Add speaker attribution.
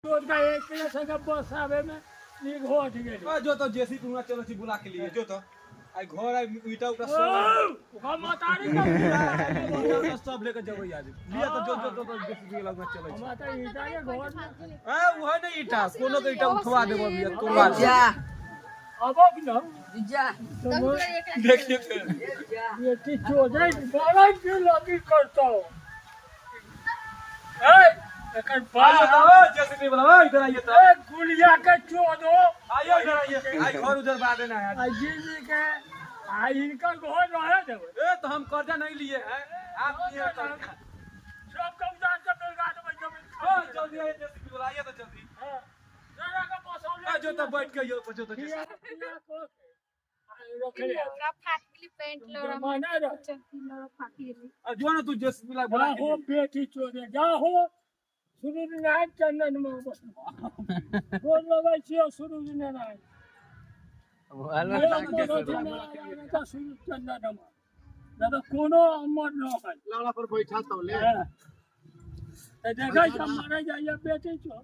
Speaker 1: रोज का एक किलो से का बस आवे में नीक हो ठीक है
Speaker 2: जो तो जैसी तुम चलो छी बुला के लिए जो तो आई घर आई ईटा उटा
Speaker 1: हम मतारी का
Speaker 2: सब लेके जबै आज लिया तो जो जैसी के लग में चलो
Speaker 1: हम त ईटा के घर में
Speaker 2: ए वो है नहीं ईटा कोनो के ईटा उठवा देबो बिया तोड़वा
Speaker 3: जा
Speaker 1: अब कि ना
Speaker 3: जा
Speaker 2: देखिए
Speaker 1: ये की चोदे बड़ा के लगी करता हो ए एकर बाल
Speaker 2: जैसी बुलाओ इधर आइए तो
Speaker 1: ए गुलिया के चोदो
Speaker 2: आइए इधर आइए आई घर उधर बात देना है
Speaker 1: आई जी के आई इनका घर रहे देबे
Speaker 2: ए तो हम कर्जा नहीं लिए हैं आप लिए
Speaker 1: सब का उधार के बेलगा देबे जमीन
Speaker 2: ओ जल्दी आइए जैसी बुलाइए तो जल्दी
Speaker 1: हां जरा का मसौले
Speaker 2: जो तो बैठ के यो जो तो
Speaker 4: लौरा फाटली पेंट लौरा
Speaker 1: माना रे
Speaker 4: चलती लौरा फाटली
Speaker 2: जो ना तू जैसी बुला बुला
Speaker 1: हो बेटी चोदे जा हो शुरू नारायण चंदन में बस बोल लगा छियो शुरू नारायण का शुरू चंदन में दादा कोनो अमर न है
Speaker 2: लाला पर बैठा तो ले
Speaker 1: देखा मारे जाइए बेटी चो